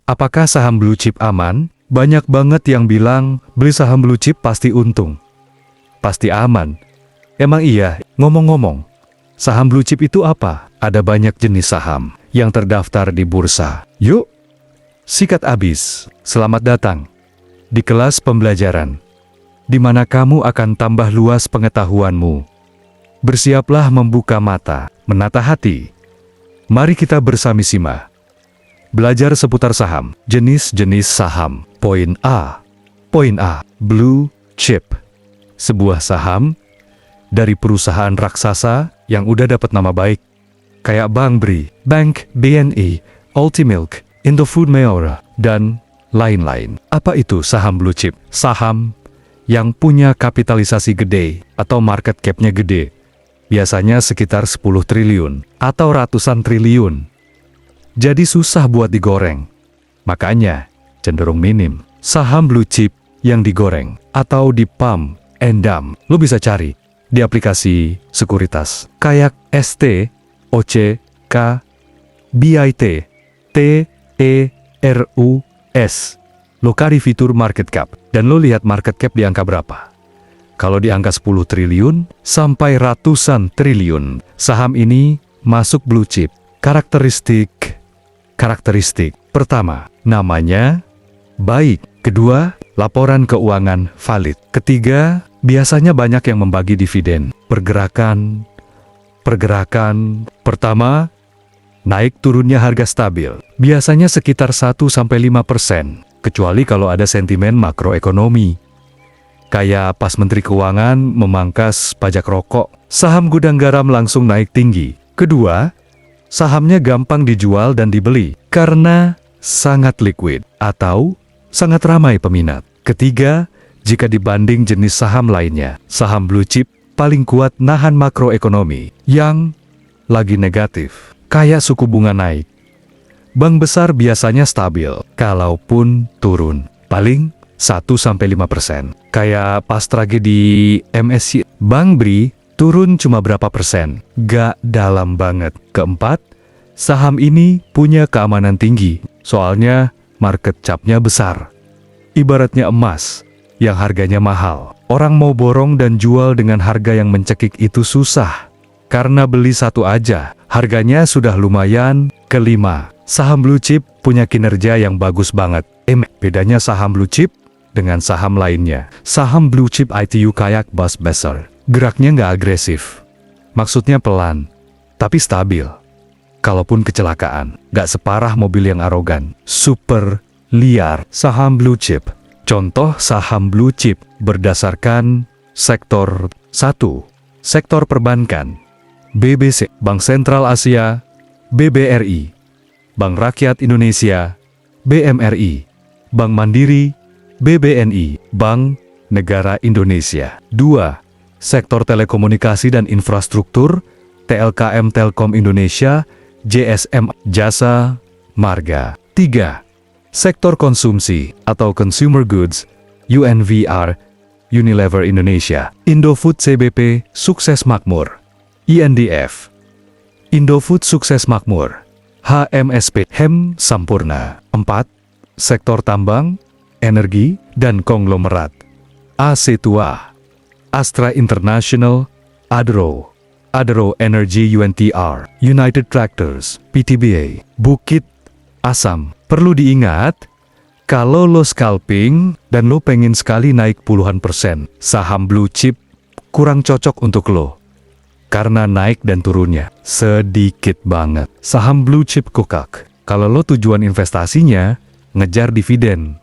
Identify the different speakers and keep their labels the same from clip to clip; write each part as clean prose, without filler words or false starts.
Speaker 1: Apakah saham blue chip aman? Banyak banget yang bilang beli saham blue chip pasti untung. Pasti aman. Emang iya? Ngomong-ngomong, saham blue chip itu apa? Ada banyak jenis saham yang terdaftar di bursa. Yuk, sikat abis. Selamat datang di kelas pembelajaran, di mana kamu akan tambah luas pengetahuanmu. Bersiaplah membuka mata, menata hati. Mari kita bersama-sama belajar seputar saham, jenis-jenis saham. Poin A. Poin A. Blue chip. Sebuah saham dari perusahaan raksasa yang udah dapat nama baik. Kayak Bank BRI, Bank BNI, Ultimilk, Indofood Meora, dan lain-lain. Apa itu saham blue chip? Saham yang punya kapitalisasi gede atau market cap-nya gede. Biasanya sekitar 10 triliun atau ratusan triliun. Jadi susah buat digoreng. Makanya cenderung minim. Saham blue chip yang digoreng atau di pump and dump, lo bisa cari di aplikasi sekuritas kayak ST, OC, K, BIT, TERUS. Lo cari fitur market cap dan lo lihat market cap di angka berapa. Kalau di angka 10 triliun sampai ratusan triliun, saham ini masuk blue chip. Karakteristik pertama, namanya baik. Kedua, laporan keuangan valid. Ketiga, biasanya banyak yang membagi dividen. Pergerakan pertama, naik turunnya harga stabil. Biasanya sekitar 1-5%, kecuali kalau ada sentimen makroekonomi. Kayak pas Menteri Keuangan memangkas pajak rokok, saham gudang garam langsung naik tinggi. Kedua, sahamnya gampang dijual dan dibeli karena sangat liquid atau sangat ramai peminat. Ketiga, jika dibanding jenis saham lainnya, saham blue chip paling kuat nahan makroekonomi yang lagi negatif, kayak suku bunga naik. Bank besar biasanya stabil, kalaupun turun, paling 1-5%. Kayak pas tragedi MSC, Bank BRI turun cuma berapa persen, gak dalam banget. Keempat, saham ini punya keamanan tinggi, soalnya market cap-nya besar. Ibaratnya emas, yang harganya mahal. Orang mau borong dan jual dengan harga yang mencekik itu susah. Karena beli satu aja, harganya sudah lumayan. Kelima, saham blue chip punya kinerja yang bagus banget. Bedanya saham blue chip dengan saham lainnya. Saham blue chip ITU kayak Bus besar. Geraknya nggak agresif. Maksudnya pelan, tapi stabil. Kalaupun kecelakaan, nggak separah mobil yang arogan. Super liar. Saham blue chip. Contoh saham blue chip berdasarkan sektor 1. Sektor perbankan. BBC, Bank Sentral Asia, BBRI, Bank Rakyat Indonesia, BMRI, Bank Mandiri, BBNI, Bank Negara Indonesia. 2. Sektor telekomunikasi dan infrastruktur, TLKM Telkom Indonesia, JSM, Jasa Marga. 3. Sektor konsumsi atau consumer goods, UNVR, Unilever Indonesia, Indofood CBP, Sukses Makmur, INDF, Indofood Sukses Makmur, HMSP, HEM Sampurna. 4. Sektor tambang, energi, dan konglomerat, AC Tua, Astra International, Adro Energy UNTR, United Tractors, PTBA, Bukit Asam. Perlu diingat, kalau lo scalping dan lo pengen sekali naik puluhan persen, saham blue chip kurang cocok untuk lo. Karena naik dan turunnya sedikit banget. Saham blue chip kokak. Kalau lo tujuan investasinya ngejar dividen.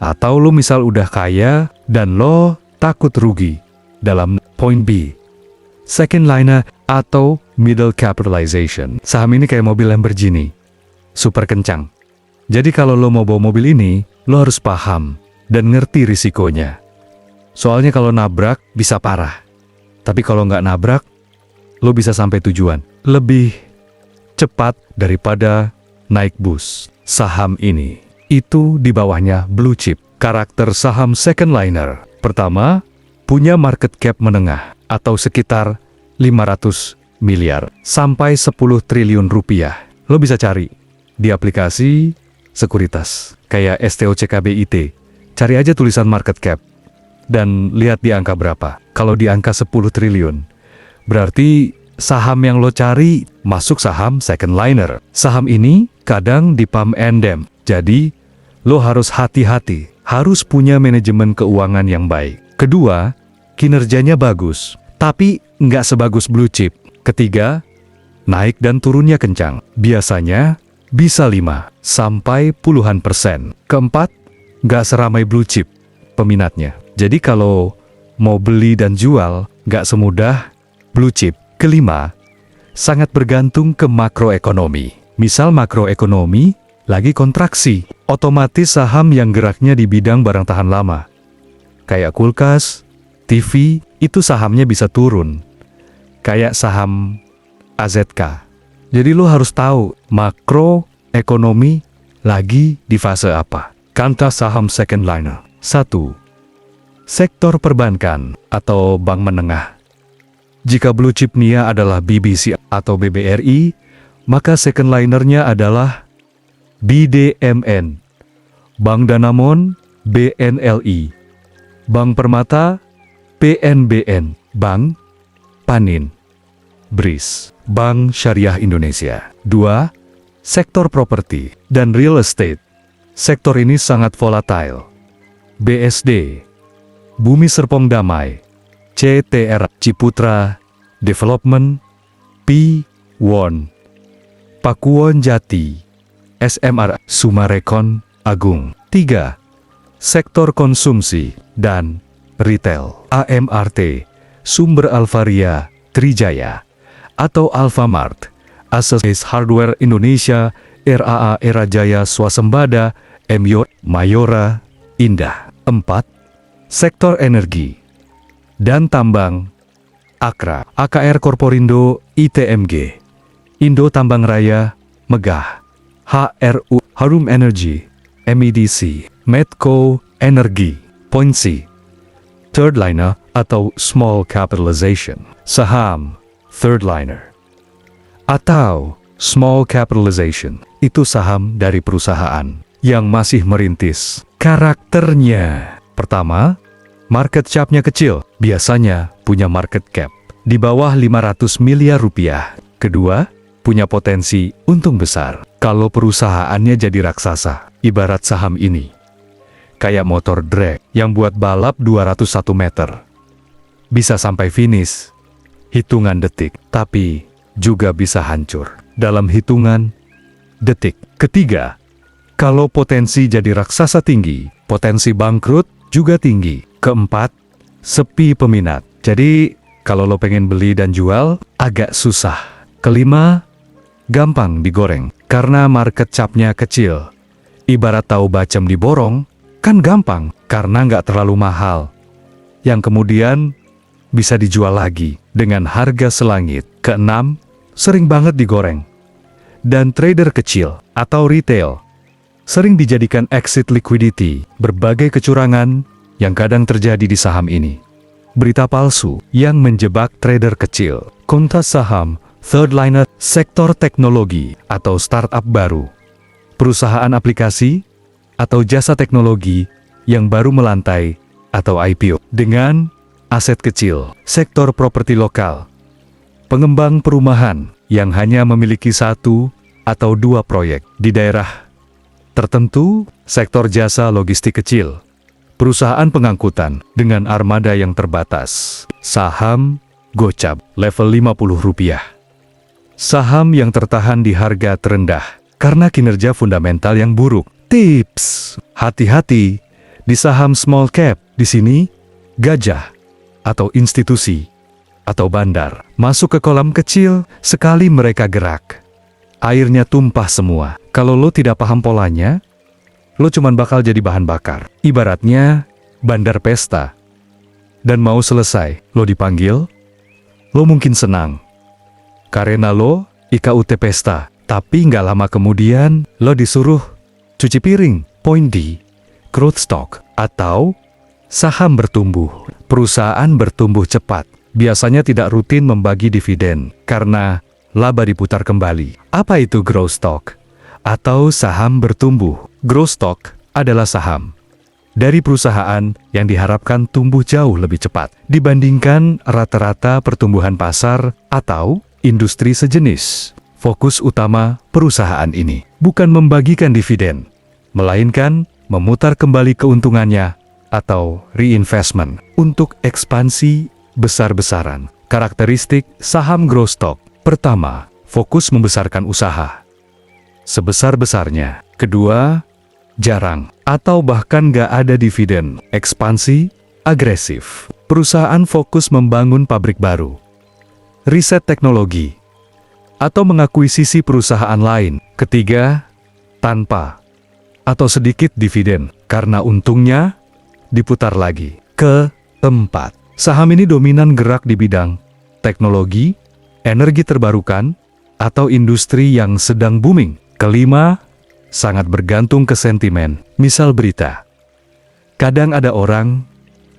Speaker 1: Atau lo misal udah kaya dan lo takut rugi. Dalam poin B, second liner atau middle capitalization. Saham ini kayak mobil Lamborghini. Super kencang. Jadi kalau lo mau bawa mobil ini, lo harus paham dan ngerti risikonya. Soalnya kalau nabrak bisa parah. Tapi kalau nggak nabrak, lo bisa sampai tujuan lebih cepat daripada naik bus. Saham ini itu di bawahnya blue chip. Karakter saham second liner. Pertama, punya market cap menengah atau sekitar 500 miliar sampai 10 triliun rupiah. Lo bisa cari di aplikasi sekuritas, kayak STOCKBIT. Cari aja tulisan market cap, dan lihat di angka berapa. Kalau di angka 10 triliun, berarti saham yang lo cari masuk saham second liner. Saham ini kadang di pump and dump, jadi lo harus hati-hati, harus punya manajemen keuangan yang baik. Kedua, kinerjanya bagus, tapi nggak sebagus blue chip. Ketiga, naik dan turunnya kencang, biasanya bisa 5 sampai puluhan persen. Keempat, nggak seramai blue chip peminatnya. Jadi kalau mau beli dan jual, nggak semudah blue chip. Kelima, sangat bergantung ke makroekonomi. Misal makroekonomi lagi kontraksi, otomatis saham yang geraknya di bidang barang tahan lama, kayak kulkas, TV, itu sahamnya bisa turun. Kayak saham AZK. Jadi lo harus tahu makroekonomi lagi di fase apa. Kanta saham second liner. 1. Sektor perbankan atau bank menengah. Jika blue chip NIA adalah BBC atau BBRI, maka second linernya adalah BDMN, Bank Danamon, BNLI, Bank Permata, PNBN, Bank Panin, BRIS, Bank Syariah Indonesia. 2. Sektor properti dan real estate. Sektor ini sangat volatile. BSD, Bumi Serpong Damai, CTR, Ciputra Development, P1, Pakuwon Jati, SMR, Sumarekon Agung. 3. Sektor konsumsi dan retail. AMRT, Sumber Alvaria, Trijaya, atau Alfamart, Aces Hardware Indonesia, RAA Era Jaya Swasembada, MYO, Mayora, Indah. 4. Sektor energi dan tambang, Akra, AKR Korporindo, ITMG, Indo Tambang Raya, Megah, HRU, Harum Energy, MEDC, Medco Energi, Poinsi. Third liner atau small capitalization, saham third liner atau small capitalization, itu saham dari perusahaan yang masih merintis. Karakternya, pertama, market cap-nya kecil, biasanya punya market cap di bawah 500 miliar rupiah. Kedua, punya potensi untung besar kalau perusahaannya jadi raksasa. Ibarat saham ini kayak motor drag yang buat balap 201 meter. Bisa sampai finish hitungan detik, tapi juga bisa hancur dalam hitungan detik. Ketiga, kalau potensi jadi raksasa tinggi, potensi bangkrut juga tinggi. Keempat, sepi peminat. Jadi, kalau lo pengen beli dan jual, agak susah. Kelima, gampang digoreng karena market cap-nya kecil. Ibarat tahu bacem diborong, kan gampang karena nggak terlalu mahal. Yang kemudian bisa dijual lagi dengan harga selangit. Keenam, sering banget digoreng. Dan trader kecil atau retail sering dijadikan exit liquidity. Berbagai kecurangan yang kadang terjadi di saham ini. Berita palsu yang menjebak trader kecil. Kontas saham third liner, sektor teknologi atau startup baru. Perusahaan aplikasi atau jasa teknologi yang baru melantai atau IPO dengan aset kecil. Sektor properti lokal, pengembang perumahan yang hanya memiliki 1 atau 2 proyek di daerah tertentu. Sektor jasa logistik kecil, perusahaan pengangkutan dengan armada yang terbatas. Saham gocap level Rp50. Saham yang tertahan di harga terendah karena kinerja fundamental yang buruk. Tips, hati-hati di saham small cap. Di sini, gajah atau institusi atau bandar masuk ke kolam kecil, sekali mereka gerak, airnya tumpah semua. Kalau lo tidak paham polanya, lo cuman bakal jadi bahan bakar. Ibaratnya bandar pesta, dan mau selesai, lo dipanggil, lo mungkin senang karena lo IKUT pesta. Tapi nggak lama kemudian, lo disuruh cuci piring. Poin D, growth stock atau saham bertumbuh. Perusahaan bertumbuh cepat, biasanya tidak rutin membagi dividen karena laba diputar kembali. Apa itu growth stock atau saham bertumbuh. Growth stock adalah saham dari perusahaan yang diharapkan tumbuh jauh lebih cepat dibandingkan rata-rata pertumbuhan pasar atau industri sejenis. Fokus utama perusahaan ini bukan membagikan dividen, melainkan memutar kembali keuntungannya atau reinvestment untuk ekspansi besar-besaran. Karakteristik saham growth stock. Pertama, fokus membesarkan usaha sebesar-besarnya. Kedua, jarang atau bahkan nggak ada dividen. Ekspansi agresif. Perusahaan fokus membangun pabrik baru, riset teknologi, atau mengakuisisi perusahaan lain. Ketiga, tanpa atau sedikit dividen karena untungnya diputar lagi. Keempat, saham ini dominan gerak di bidang teknologi, energi terbarukan, atau industri yang sedang booming. Kelima, sangat bergantung ke sentimen, misal berita. Kadang ada orang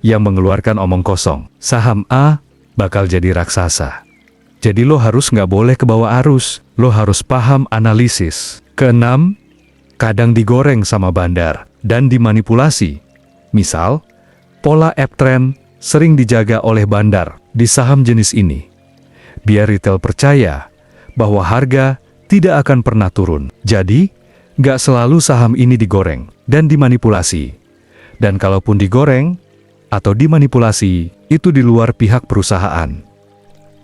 Speaker 1: yang mengeluarkan omong kosong, saham A bakal jadi raksasa. Jadi lo harus nggak boleh kebawa arus, lo harus paham analisis. Keenam, kadang digoreng sama bandar dan dimanipulasi. Misal, pola uptrend sering dijaga oleh bandar di saham jenis ini, biar retail percaya bahwa harga tidak akan pernah turun. Jadi, nggak selalu saham ini digoreng dan dimanipulasi. Dan kalaupun digoreng atau dimanipulasi, itu di luar pihak perusahaan.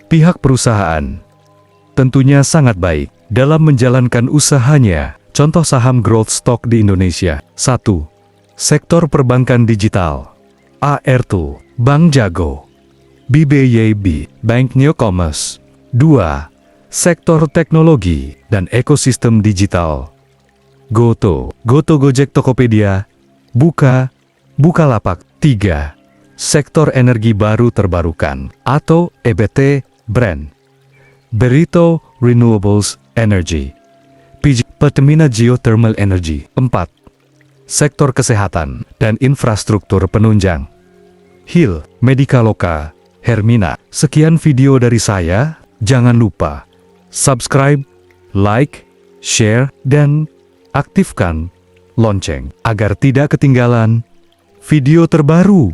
Speaker 1: Pihak perusahaan tentunya sangat baik dalam menjalankan usahanya. Contoh saham growth stock di Indonesia. 1. Sektor perbankan digital. AR2, Bank Jago. BBYB, Bank Newcommerce. 2. Sektor teknologi dan ekosistem digital. Goto, Gojek Tokopedia. Bukalapak. 3. Sektor energi baru terbarukan atau EBT Brand. Berito Renewables Energy. Pertamina Geothermal Energy. 4. Sektor kesehatan dan infrastruktur penunjang. Hill Medikaloka Hermina. Sekian video dari saya. Jangan lupa subscribe, like, share, dan aktifkan lonceng agar tidak ketinggalan video terbaru.